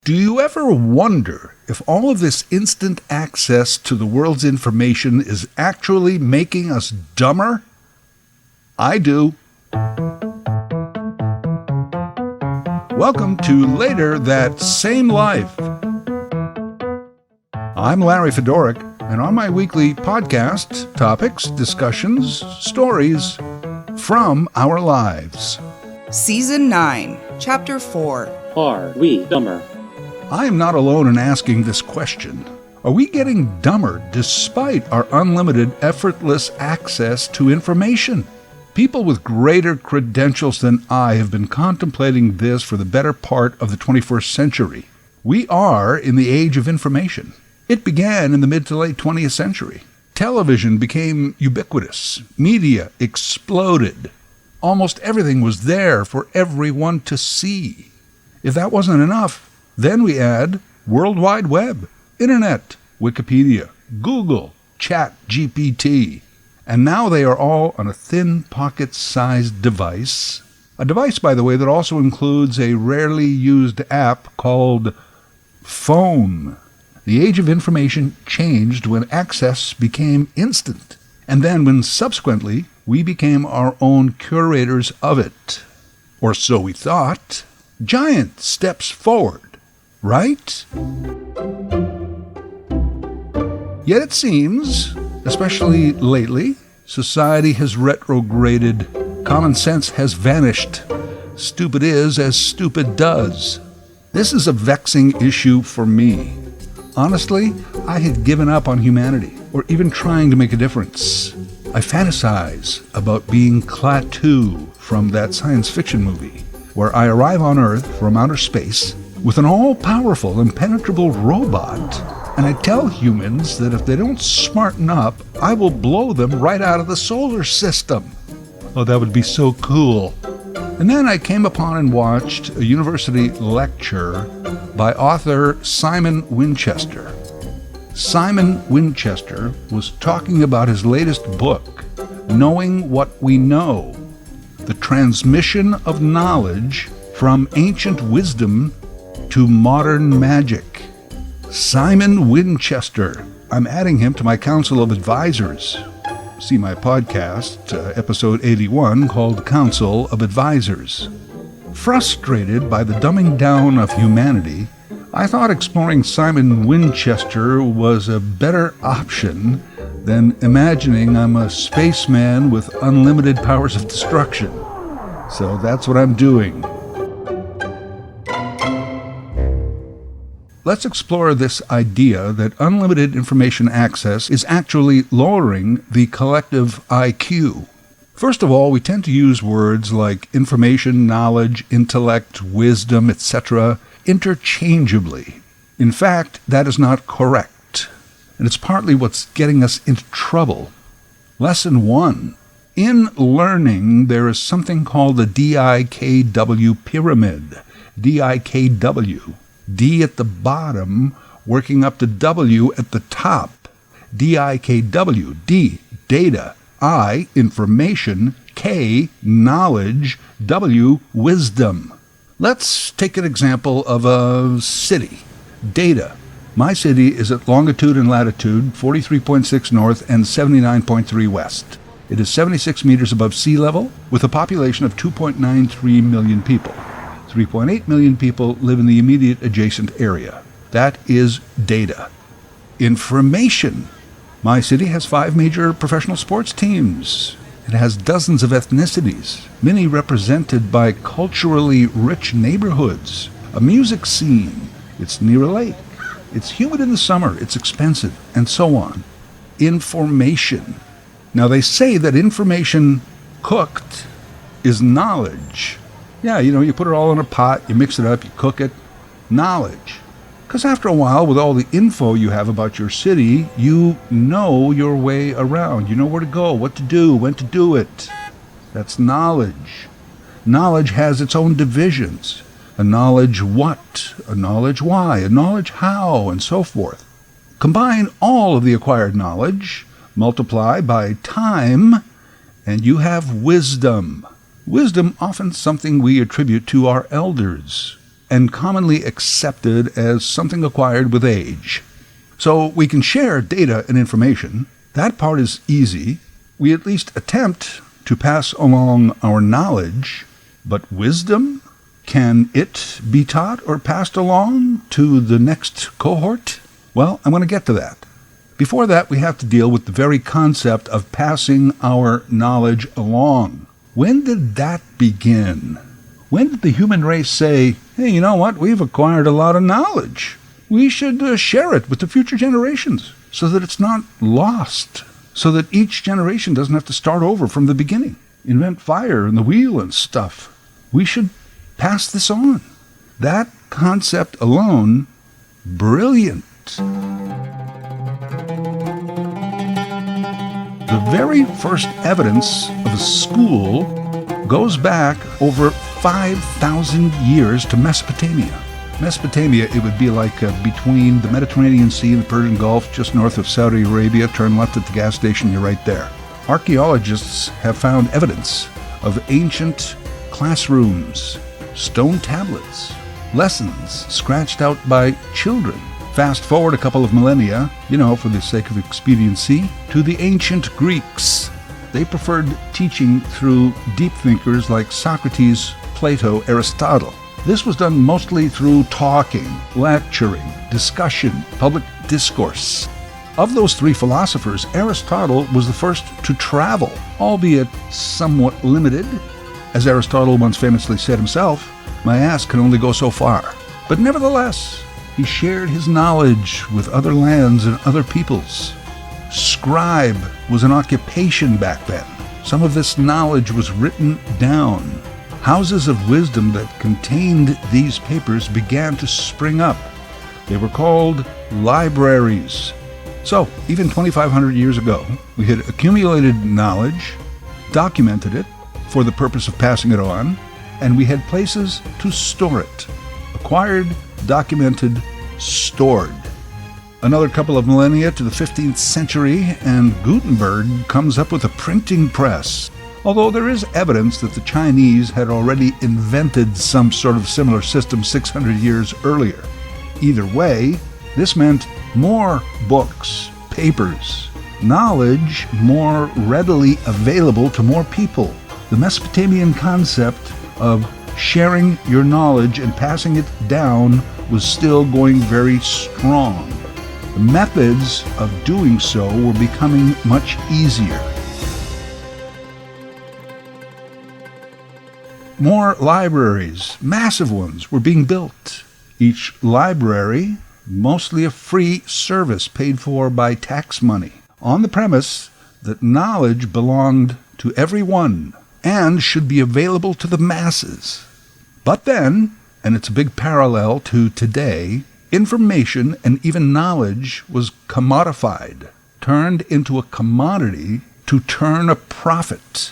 Do you ever wonder if all of this instant access to the world's information is actually making us dumber? I do. Welcome to Later That Same Life. I'm Larry Fedoruk, and on my weekly podcast, topics, discussions, stories from our lives. Season 9, Chapter 4. Are we dumber? I am not alone in asking this question. Are we getting dumber despite our unlimited, effortless access to information? People with greater credentials than I have been contemplating this for the better part of the 21st century. We are in the age of information. It began in the mid to late 20th century. Television became ubiquitous. Media exploded. Almost everything was there for everyone to see. If that wasn't enough, then we add World Wide Web, Internet, Wikipedia, Google, ChatGPT. And now they are all on a thin pocket-sized device. A device, by the way, that also includes a rarely used app called phone. The age of information changed when access became instant. And then when subsequently we became our own curators of it. Or so we thought. Giant steps forward. Right? Yet it seems, especially lately, society has retrograded. Common sense has vanished. Stupid is as stupid does. This is a vexing issue for me. Honestly, I had given up on humanity, or even trying to make a difference. I fantasize about being Klaatu from that science fiction movie, where I arrive on Earth from outer space with an all-powerful, impenetrable robot, and I tell humans that if they don't smarten up, I will blow them right out of the solar system. Oh, that would be so cool. And then I came upon and watched a university lecture by author Simon Winchester. Simon Winchester was talking about his latest book, Knowing What We Know, the transmission of knowledge from ancient wisdom to modern magic. Simon Winchester. I'm adding him to my Council of Advisors. See my podcast, episode 81, called Council of Advisors. Frustrated by the dumbing down of humanity, I thought exploring Simon Winchester was a better option than imagining I'm a spaceman with unlimited powers of destruction. So that's what I'm doing. Let's explore this idea that unlimited information access is actually lowering the collective IQ. First of all, we tend to use words like information, knowledge, intellect, wisdom, etc. interchangeably. In fact, that is not correct, and it's partly what's getting us into trouble. Lesson 1. In learning, there is something called the DIKW pyramid. DIKW. D at the bottom, working up to W at the top. DIKW. D, data. I, information. K, knowledge. W, wisdom. Let's take an example of a city. Data. My city is at longitude and latitude 43.6 north and 79.3 west. It is 76 meters above sea level with a population of 2.93 million people. 3.8 million people live in the immediate adjacent area. That is data. Information. My city has 5 major professional sports teams. It has dozens of ethnicities, many represented by culturally rich neighborhoods, a music scene. It's near a lake. It's humid in the summer. It's expensive, and so on. Information. Now they say that information cooked is knowledge. Yeah, you put it all in a pot, you mix it up, you cook it. Knowledge. Because after a while, with all the info you have about your city, you know your way around. You know where to go, what to do, when to do it. That's knowledge. Knowledge has its own divisions. A knowledge what, a knowledge why, a knowledge how, and so forth. Combine all of the acquired knowledge, multiply by time, and you have wisdom. Wisdom, often something we attribute to our elders. and commonly accepted as something acquired with age. So we can share data and information. That part is easy. We at least attempt to pass along our knowledge, but wisdom? Can it be taught or passed along to the next cohort? Well, I'm going to get to that. Before that, we have to deal with the very concept of passing our knowledge along. When did that begin? When did the human race say, hey, you know what, we've acquired a lot of knowledge. We should share it with the future generations so that it's not lost, so that each generation doesn't have to start over from the beginning, invent fire and the wheel and stuff. We should pass this on. That concept alone, brilliant. The very first evidence of a school goes back over 5,000 years to Mesopotamia. Mesopotamia, it would be like between the Mediterranean Sea and the Persian Gulf, just north of Saudi Arabia. Turn left at the gas station, you're right there. Archaeologists have found evidence of ancient classrooms, stone tablets, lessons scratched out by children. Fast forward a couple of millennia, for the sake of expediency, to the ancient Greeks. They preferred teaching through deep thinkers like Socrates, Plato, Aristotle. This was done mostly through talking, lecturing, discussion, public discourse. Of those three philosophers, Aristotle was the first to travel, albeit somewhat limited. As Aristotle once famously said himself, "My ass can only go so far." But nevertheless, he shared his knowledge with other lands and other peoples. Scribe was an occupation back then. Some of this knowledge was written down. Houses of wisdom that contained these papers began to spring up. They were called libraries. So, even 2,500 years ago, we had accumulated knowledge, documented it for the purpose of passing it on, and we had places to store it. Acquired, documented, stored. Another couple of millennia to the 15th century, and Gutenberg comes up with a printing press. Although there is evidence that the Chinese had already invented some sort of similar system 600 years earlier. Either way, this meant more books, papers, knowledge more readily available to more people. The Mesopotamian concept of sharing your knowledge and passing it down was still going very strong. The methods of doing so were becoming much easier. More libraries, massive ones, were being built. Each library, mostly a free service paid for by tax money, on the premise that knowledge belonged to everyone and should be available to the masses. But then, and it's a big parallel to today, information and even knowledge was commodified, turned into a commodity to turn a profit.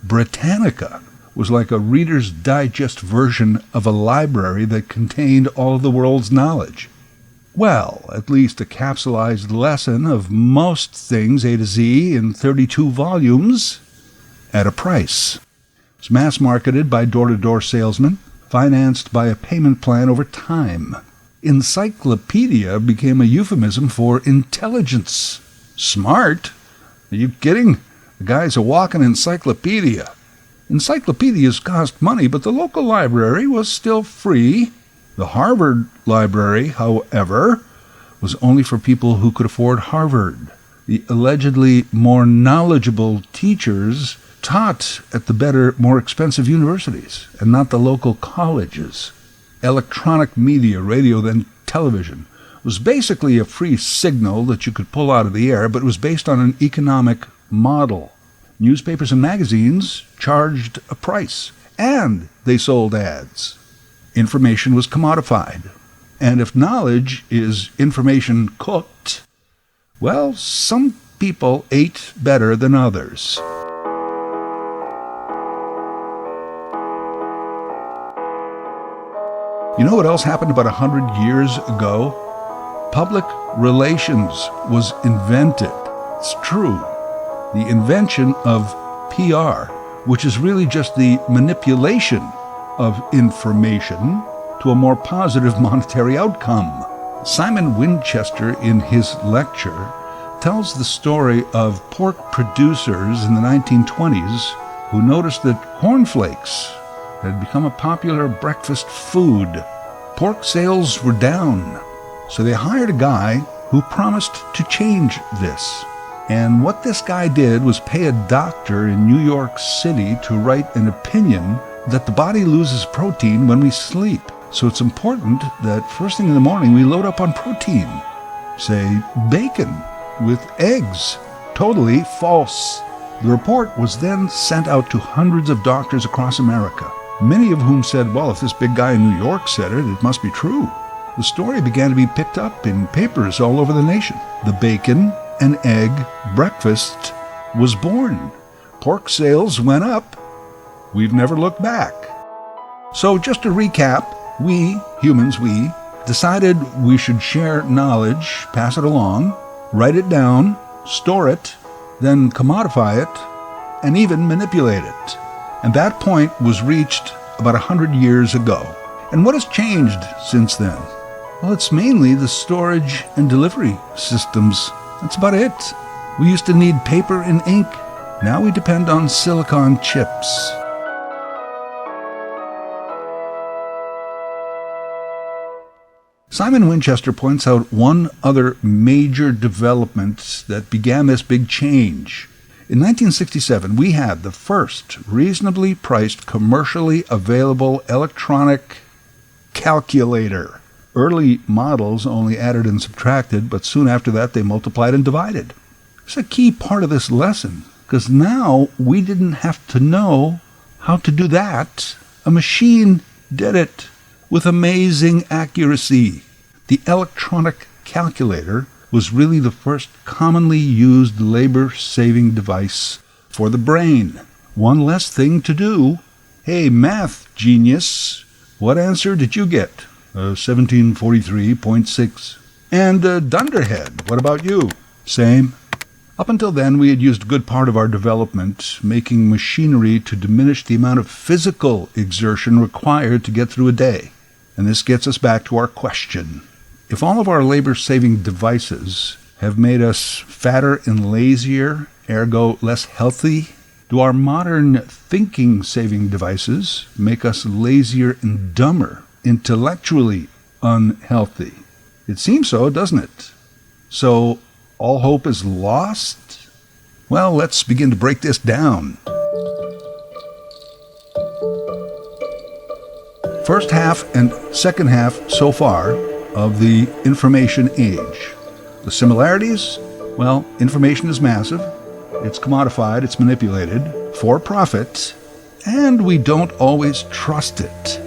Britannica was like a Reader's Digest version of a library that contained all of the world's knowledge. Well, at least a capsulized lesson of most things A to Z in 32 volumes at a price. It was mass-marketed by door-to-door salesmen, financed by a payment plan over time. Encyclopedia became a euphemism for intelligence. Smart? Are you kidding? The guy's a walking encyclopedia. Encyclopedias cost money, but the local library was still free. The Harvard Library, however, was only for people who could afford Harvard. The allegedly more knowledgeable teachers taught at the better, more expensive universities, and not the local colleges. Electronic media, radio, then television, was basically a free signal that you could pull out of the air, but it was based on an economic model. Newspapers and magazines charged a price, and they sold ads. Information was commodified. And if knowledge is information cooked, well, some people ate better than others. You know what else happened about 100 years ago? Public relations was invented. It's true. The invention of PR, which is really just the manipulation of information to a more positive monetary outcome. Simon Winchester, in his lecture, tells the story of pork producers in the 1920s who noticed that cornflakes had become a popular breakfast food. Pork sales were down, so they hired a guy who promised to change this. And what this guy did was pay a doctor in New York City to write an opinion that the body loses protein when we sleep. So it's important that first thing in the morning we load up on protein. Say, bacon with eggs. Totally false. The report was then sent out to hundreds of doctors across America, many of whom said, well, if this big guy in New York said it, it must be true. The story began to be picked up in papers all over the nation. The bacon and egg breakfast was born. Pork sales went up. We've never looked back. So just to recap, we decided we should share knowledge, pass it along, write it down, store it, then commodify it, and even manipulate it. And that point was reached about 100 years ago. And what has changed since then? Well, it's mainly the storage and delivery systems. That's about it. We used to need paper and ink. Now we depend on silicon chips. Simon Winchester points out one other major development that began this big change. In 1967, we had the first reasonably priced, commercially available electronic calculator. Early models only added and subtracted, but soon after that they multiplied and divided. It's a key part of this lesson, because now we didn't have to know how to do that. A machine did it with amazing accuracy. The electronic calculator was really the first commonly used labor-saving device for the brain. One less thing to do. Hey, math genius, what answer did you get? 1743.6. And dunderhead, what about you? Same. Up until then, we had used a good part of our development making machinery to diminish the amount of physical exertion required to get through a day. And this gets us back to our question. If all of our labor-saving devices have made us fatter and lazier, ergo less healthy, do our modern thinking-saving devices make us lazier and dumber, intellectually unhealthy? It seems so, doesn't it? So, all hope is lost? Well, let's begin to break this down. First half and second half so far of the information age. The similarities? Well, information is massive, it's commodified, it's manipulated, for profit, and we don't always trust it.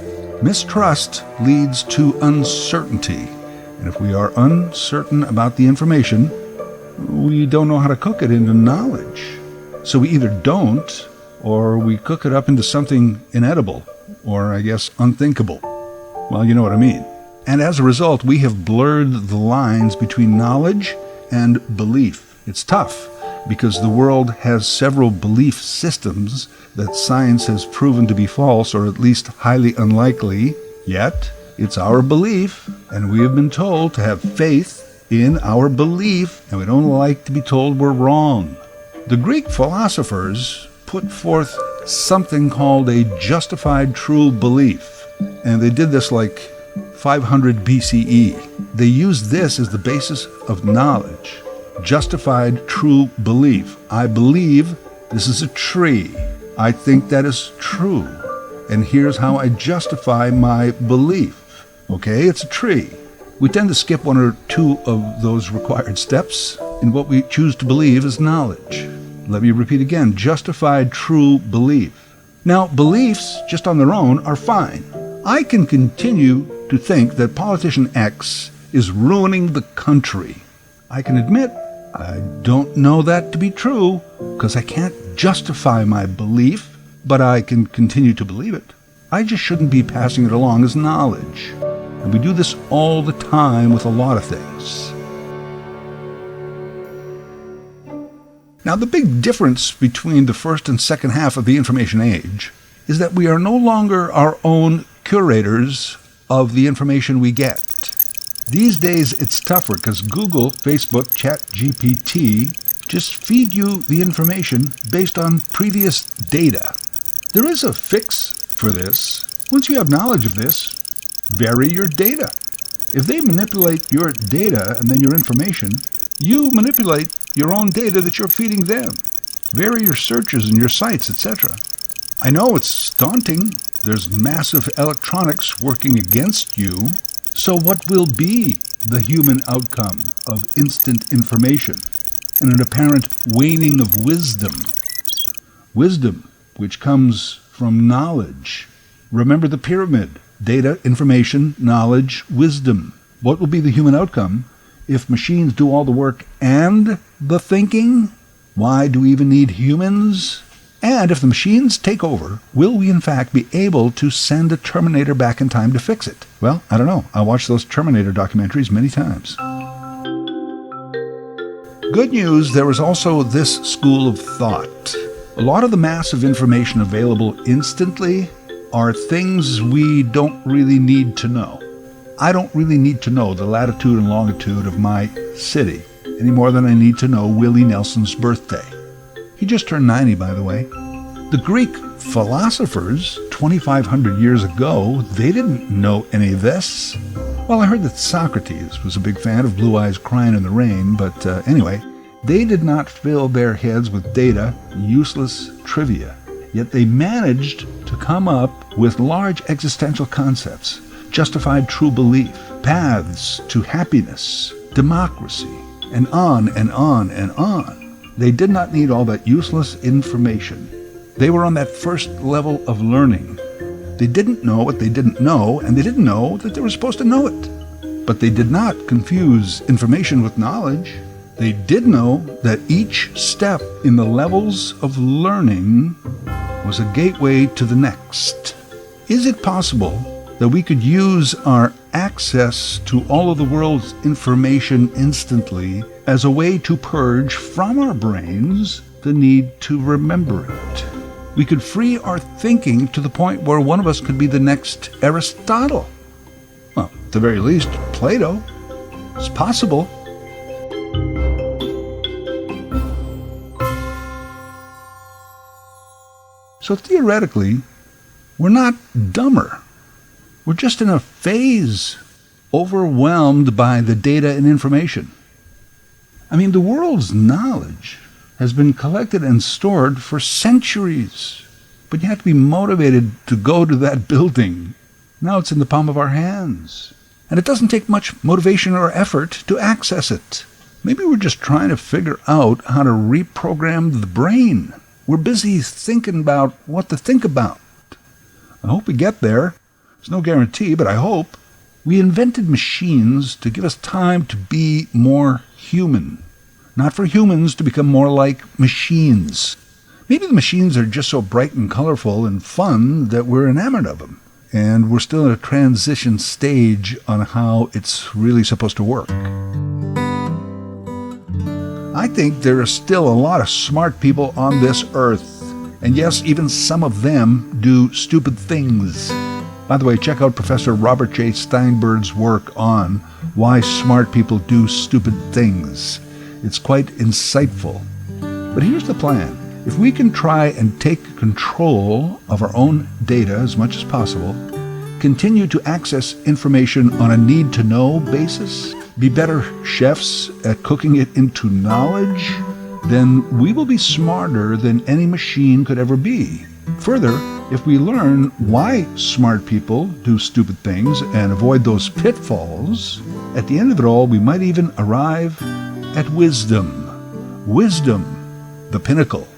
Mistrust leads to uncertainty, and if we are uncertain about the information, we don't know how to cook it into knowledge. So we either don't, or we cook it up into something inedible, or I guess unthinkable. Well, you know what I mean. And as a result, we have blurred the lines between knowledge and belief. It's tough, because the world has several belief systems that science has proven to be false, or at least highly unlikely. Yet, it's our belief, and we have been told to have faith in our belief, and we don't like to be told we're wrong. The Greek philosophers put forth something called a justified true belief, and they did this like 500 BCE. They used this as the basis of knowledge. Justified true belief. I believe this is a tree. I think that is true. And here's how I justify my belief. Okay, it's a tree. We tend to skip one or two of those required steps in what we choose to believe is knowledge. Let me repeat again, justified true belief. Now, beliefs just on their own are fine. I can continue to think that politician X is ruining the country. I can admit I don't know that to be true because I can't justify my belief, but I can continue to believe it. I just shouldn't be passing it along as knowledge. And we do this all the time with a lot of things. Now, the big difference between the first and second half of the information age is that we are no longer our own curators of the information we get. These days it's tougher because Google, Facebook, ChatGPT just feed you the information based on previous data. There is a fix for this. Once you have knowledge of this, vary your data. If they manipulate your data and then your information, you manipulate your own data that you're feeding them. Vary your searches and your sites, etc. I know it's daunting. There's massive electronics working against you. So what will be the human outcome of instant information and an apparent waning of wisdom? Wisdom, which comes from knowledge. Remember the pyramid: data, information, knowledge, wisdom. What will be the human outcome if machines do all the work and the thinking? Why do we even need humans? And if the machines take over, will we in fact be able to send a Terminator back in time to fix it? Well, I don't know. I watched those Terminator documentaries many times. Good news, there is also this school of thought. A lot of the massive information available instantly are things we don't really need to know. I don't really need to know the latitude and longitude of my city any more than I need to know Willie Nelson's birthday. He just turned 90, by the way. The Greek philosophers, 2,500 years ago, they didn't know any of this. Well, I heard that Socrates was a big fan of Blue Eyes Crying in the Rain, but anyway, they did not fill their heads with data, useless trivia. Yet they managed to come up with large existential concepts, justified true belief, paths to happiness, democracy, and on and on and on. They did not need all that useless information. They were on that first level of learning. They didn't know what they didn't know, and they didn't know that they were supposed to know it. But they did not confuse information with knowledge. They did know that each step in the levels of learning was a gateway to the next. Is it possible that we could use our access to all of the world's information instantly as a way to purge from our brains the need to remember it? We could free our thinking to the point where one of us could be the next Aristotle. Well, at the very least, Plato. It's possible. So theoretically, we're not dumber. We're just in a phase overwhelmed by the data and information. I mean, the world's knowledge has been collected and stored for centuries. But you have to be motivated to go to that building. Now it's in the palm of our hands. And it doesn't take much motivation or effort to access it. Maybe we're just trying to figure out how to reprogram the brain. We're busy thinking about what to think about. I hope we get there. There's no guarantee, but I hope. We invented machines to give us time to be more human, not for humans to become more like machines. Maybe the machines are just so bright and colorful and fun that we're enamored of them, and we're still in a transition stage on how it's really supposed to work. I think there are still a lot of smart people on this earth, and yes, even some of them do stupid things. By the way, check out Professor Robert J. Steinberg's work on why smart people do stupid things. It's quite insightful. But here's the plan. If we can try and take control of our own data as much as possible, continue to access information on a need-to-know basis, be better chefs at cooking it into knowledge, then we will be smarter than any machine could ever be. Further, if we learn why smart people do stupid things and avoid those pitfalls, at the end of it all, we might even arrive at wisdom. Wisdom, the pinnacle.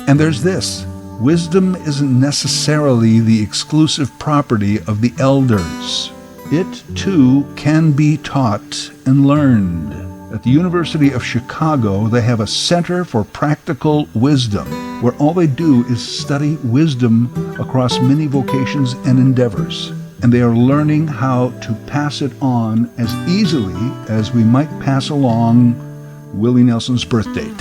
And there's this. Wisdom isn't necessarily the exclusive property of the elders. It, too, can be taught and learned. At the University of Chicago, they have a Center for Practical Wisdom, where all they do is study wisdom across many vocations and endeavors. And they are learning how to pass it on as easily as we might pass along Willie Nelson's birth date.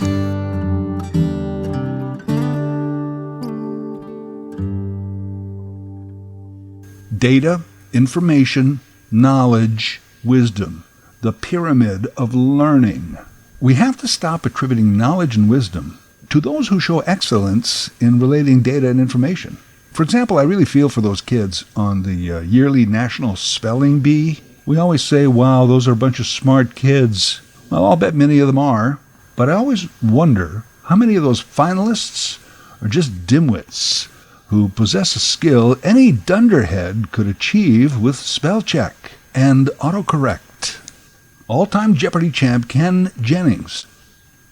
Data, information, knowledge, wisdom, the pyramid of learning. We have to stop attributing knowledge and wisdom to those who show excellence in relating data and information. For example, I really feel for those kids on the yearly National Spelling Bee. We always say, wow, those are a bunch of smart kids. Well, I'll bet many of them are, but I always wonder how many of those finalists are just dimwits who possess a skill any dunderhead could achieve with spell check and autocorrect. All-time Jeopardy champ Ken Jennings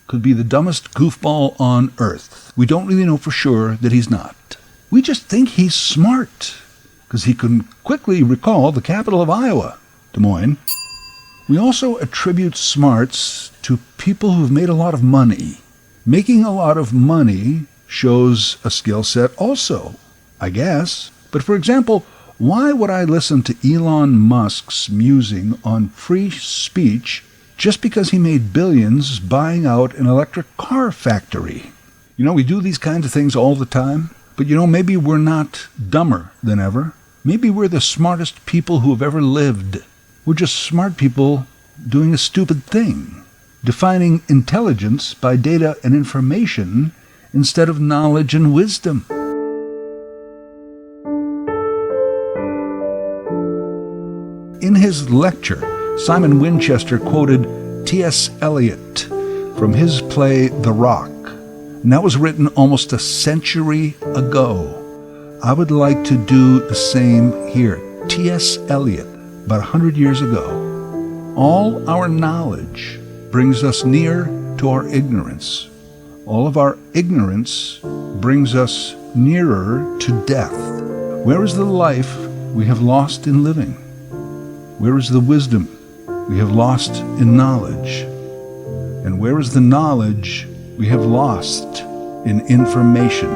could be the dumbest goofball on earth. We don't really know for sure that he's not. We just think he's smart because he can quickly recall the capital of Iowa, Des Moines. We also attribute smarts to people who've made a lot of money. Making a lot of money shows a skill set also, I guess. But for example, why would I listen to Elon Musk's musing on free speech just because he made billions buying out an electric car factory? We do these kinds of things all the time, but maybe we're not dumber than ever. Maybe we're the smartest people who have ever lived. We're just smart people doing a stupid thing, defining intelligence by data and information instead of knowledge and wisdom. In his lecture, Simon Winchester quoted T.S. Eliot from his play The Rock, and that was written almost a century ago. I would like to do the same here. T.S. Eliot, about 100 years ago. All our knowledge brings us near to our ignorance. All of our ignorance brings us nearer to death. Where is the life we have lost in living? Where is the wisdom we have lost in knowledge? And where is the knowledge we have lost in information?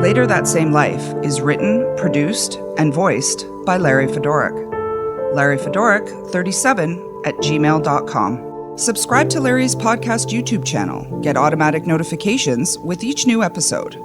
Later That Same Life is written, produced, and voiced by Larry Fedoruk. Larry Fedoruk, 37 @gmail.com. Subscribe to Larry's podcast YouTube channel. Get automatic notifications with each new episode.